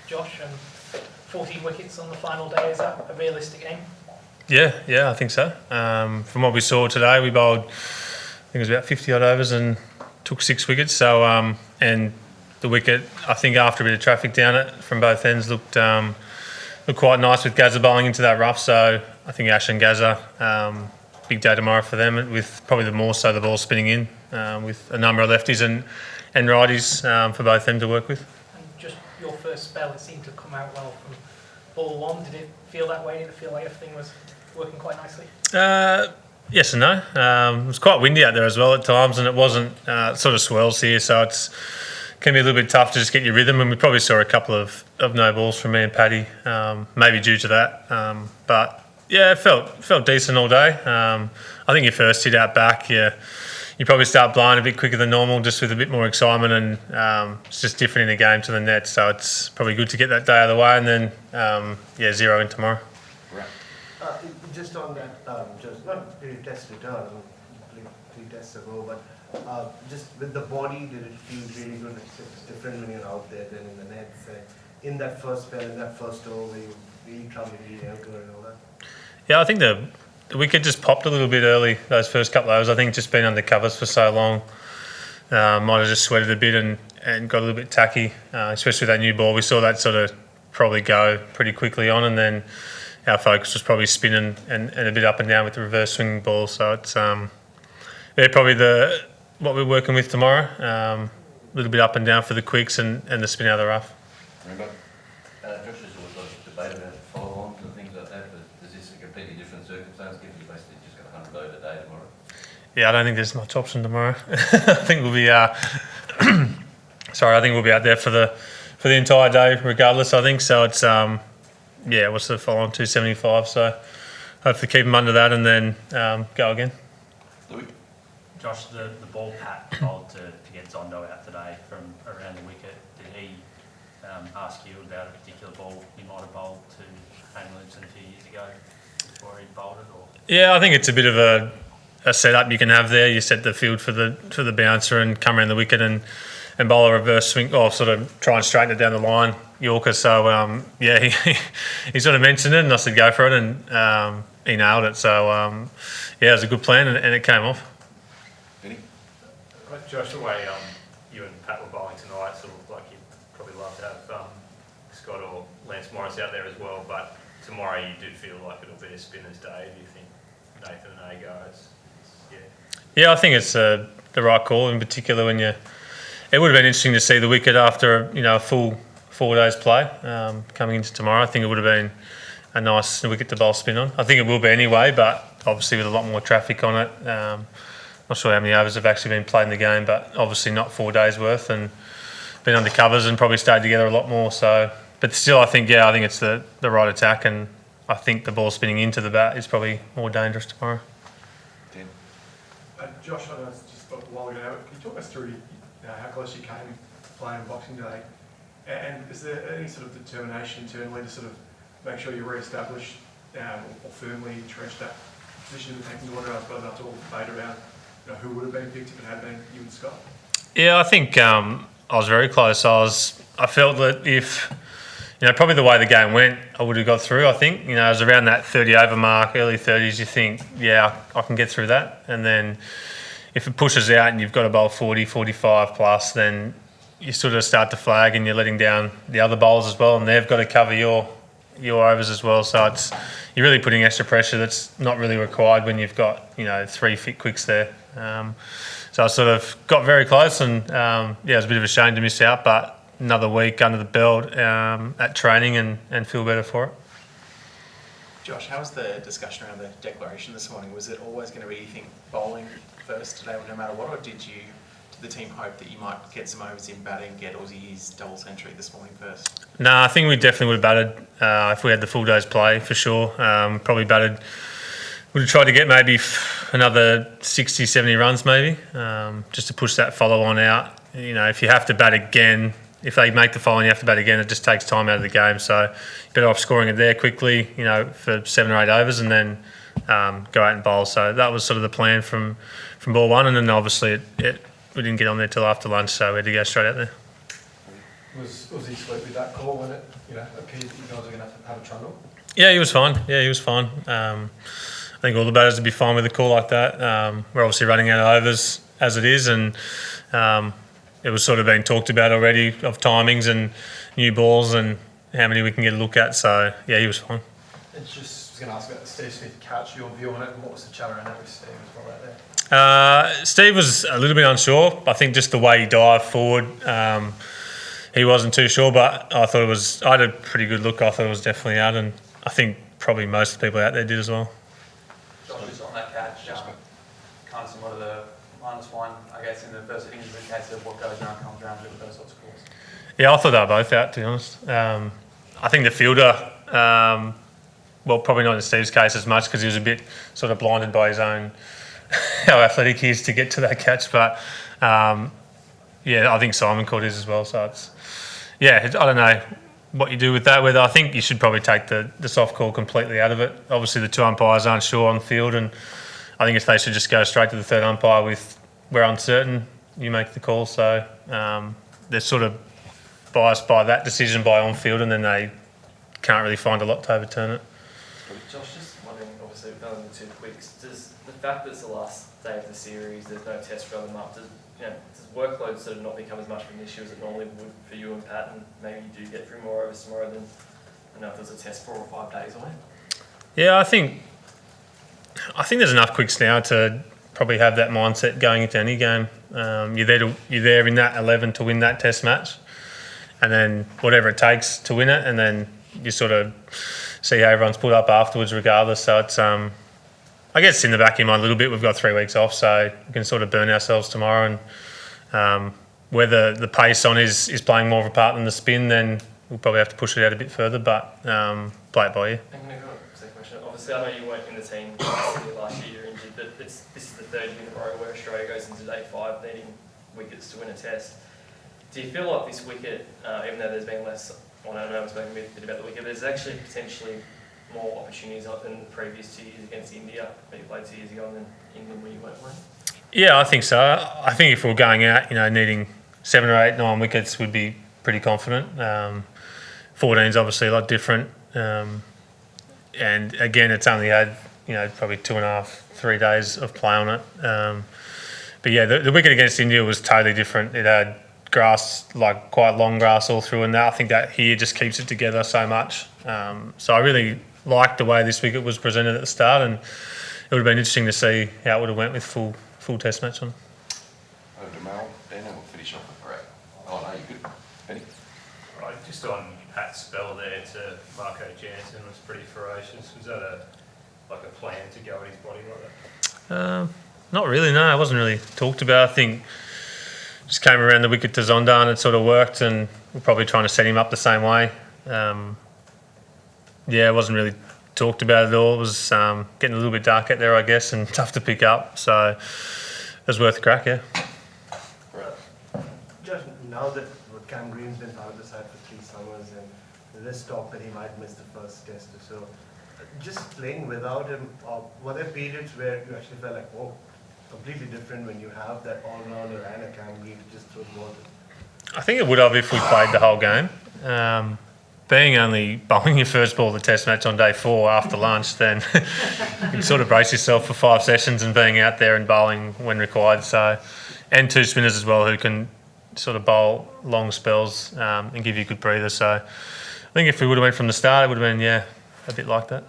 Josh, and 14 wickets on the final day. Is that a realistic aim? Yeah, I think so. From what we saw today, we bowled, I think it was about 50 odd overs and took 6 wickets. So, and the wicket, I think after a bit of traffic down it from both ends, looked quite nice with Gazza bowling into that rough. So I think Ash and Gazza, big day tomorrow for them, with probably the more so the ball spinning in, with a number of lefties and righties for both them to work with. And just your first spell, it seemed to come out well from ball one. Did it feel that way? Did it feel like everything was working quite nicely? Yes and no. It was quite windy out there as well at times, and it wasn't sort of swells here, so it can be a little bit tough to just get your rhythm. And we probably saw a couple of no balls from me and Paddy, maybe due to that. But yeah, it felt decent all day. I think your first hit out back, you probably start blowing a bit quicker than normal, just with a bit more excitement, and it's just different in the game to the net. So it's probably good to get that day out of the way, and then zero in tomorrow. Right. Just on that, just not really test return, played 3 tests ago, but just with the body, did it feel really good? It's different when you're out there than in the nets. In that first spell, in that first over, where you really troubled the anchor and all that. Yeah, I think the wicket just popped a little bit early, those first couple of overs. I think just being under covers for so long, might have just sweated a bit and got a little bit tacky, especially with that new ball. We saw that sort of probably go pretty quickly on, and then our focus was probably spinning and a bit up and down with the reverse swinging ball. So it's probably what we're working with tomorrow. A little bit up and down for the quicks and the spin out of the rough. Remember, Josh has always got a debate about follow-ons and things like that, but is this a completely different circumstance given you basically just got 100 over a day tomorrow? Yeah, I don't think there's much option tomorrow. I think we'll be I think we'll be out there for the entire day regardless, I think. So it's what's the follow on 275, so hopefully keep them under that and then go again. Louis? Josh, the ball Pat bowled to get Zondo out today from around the wicket. Did he ask you about a particular ball you might have bowled to Hayden Williamson a few years ago before he bowled it? Or? Yeah, I think it's a bit of a setup you can have there. You set the field for the bouncer and come around the wicket and bowl a reverse swing, or sort of try and straighten it down the line, Yorker. So he sort of mentioned it, and I said go for it, and he nailed it. So it was a good plan, and it came off. Vinny? Josh, the way you and Pat were bowling tonight, sort of like you'd probably love to have Scott or Lance Morris out there as well, but tomorrow you do feel like it'll be a spinner's day. Do you think Nathan and A goes? Yeah, I think it's the right call, in particular when it would have been interesting to see the wicket after a full 4 days play coming into tomorrow. I think it would have been a nice wicket to bowl spin on. I think it will be anyway, but obviously with a lot more traffic on it. Not sure how many overs have actually been played in the game, but obviously not 4 days worth, and been under covers and probably stayed together a lot more. So, but still, I think it's the right attack, and I think the ball spinning into the bat is probably more dangerous tomorrow. Josh, I know it's just a while ago, can you talk us through how close you came playing Boxing Day? And is there any sort of determination internally to sort of make sure you re-establish or firmly entrench that position in the pecking order, as opposed to all the debate around who would have been picked if it had been you and Scott? Yeah, I think I was very close. I felt that if probably the way the game went, I would have got through. I think it was around that 30 over mark, early 30s. You think, I can get through that, and then if it pushes out and you've got to bowl 40, 45 plus, then you sort of start to flag and you're letting down the other bowlers as well, and they've got to cover your overs as well. So you're really putting extra pressure that's not really required when you've got 3 fit quicks there. So I sort of got very close, and it was a bit of a shame to miss out, but another week under the belt at training and feel better for it. Josh, how was the discussion around the declaration this morning? Was it always going to be, you think, bowling first today no matter what, or did the team hope that you might get some overs in batting, get Aussie's double century this morning first? No, I think we definitely would have batted if we had the full day's play, for sure. Probably batted, would have tried to get maybe another 60, 70 runs maybe, just to push that follow-on out. If you have to bat again, if they make the follow-on, you have to bat again, it just takes time out of the game. So you're better off scoring it there quickly, for 7 or 8 overs, and then go out and bowl. So that was sort of the plan from ball one, and then obviously we didn't get on there till after lunch, so we had to go straight out there. Was he sweet with that call when it appeared that you guys were going to have a trundle? Yeah, he was fine. I think all the batters would be fine with a call like that. We're obviously running out of overs as it is, and it was sort of being talked about already of timings and new balls and how many we can get a look at. So yeah, he was fine. It's just, I was going to ask about the Steve Smith catch, your view on it, and what was the chat around that with Steve as well out there? Steve was a little bit unsure. I think just the way he dived forward, he wasn't too sure, but I had a pretty good look. I thought it was definitely out, and I think probably most people out there did as well. Josh, just on that catch, kind of similar to the -1, I guess, in the first innings, in the case of what goes around comes around with those sorts of calls. Yeah, I thought they were both out, to be honest. I think the fielder, well, probably not in Steve's case as much because he was a bit sort of blinded by his own, how athletic he is to get to that catch. But, yeah, I think Simon caught his as well. So, I don't know what you do with that. Whether I think you should probably take the soft call completely out of it. Obviously, the two umpires aren't sure on the field, and I think if they should just go straight to the third umpire with we're uncertain, you make the call. So they're sort of biased by that decision by on field, and then they can't really find a lot to overturn it. Josh, just wondering, obviously we've done the 2 quicks, does the fact that it's the last day of the series, there's no test for them up, does workload sort of not become as much of an issue as it normally would for you and Pat, and maybe you do get through more overs tomorrow than, I don't know if there's a test 4 or 5 days away? Yeah, I think there's enough quicks now to probably have that mindset going into any game. You're there in that 11 to win that test match, and then whatever it takes to win it, and then you sort of see how everyone's put up afterwards regardless. So it's I guess in the back of your mind a little bit, we've got 3 weeks off, so we can sort of burn ourselves tomorrow, and whether the pace on is playing more of a part than the spin, then we'll probably have to push it out a bit further, but play it by ear. I'm going to go on to the second question. Obviously, I know you weren't in the team last year, you're injured, but this is the 3rd year in a row where Australia goes into day 5 needing wickets to win a test. Do you feel like this wicket, even though there's been less, I don't know, I was speaking a bit about the wicket, there's actually potentially more opportunities than the previous 2 years against India, that you played 2 years ago, and then England where you weren't playing? Yeah, I think so. I think if we were going out, needing 7 or 8, 9 wickets, we'd be pretty confident. 14's obviously a lot different. And again, it's only had, probably 2.5, 3 days of play on it. But yeah, the wicket against India was totally different. It had grass, like quite long grass all through, and I think that here just keeps it together so much. So I really liked the way this wicket was presented at the start, and it would have been interesting to see how it would have went with full test match on. Over to Mal, Ben, and we'll finish off with Brett. Oh, no, you're good. Benny? Right, just on Pat's spell there to Marco Jansen was pretty ferocious. Was that a plan to go at his body like that? Not really, no. It wasn't really talked about. I think just came around the wicket to Zonda and it sort of worked, and we're probably trying to set him up the same way. It wasn't really talked about at all. It was getting a little bit dark out there, I guess, and tough to pick up. So it was worth a crack, yeah. Just now that Cam Green's been out of the side for 3 summers, and there is talk that he might miss the first test or so, just playing without him, were there periods where you actually felt like, oh, completely different when you have that all-rounder and a Cam Green to just throw the ball to? I think it would have if we played the whole game. Being only bowling your first ball of the test match on day 4 after lunch, then you can sort of brace yourself for 5 sessions and being out there and bowling when required. So, and 2 spinners as well who can sort of bowl long spells and give you a good breather. So I think if we would have went from the start, it would have been, a bit like that.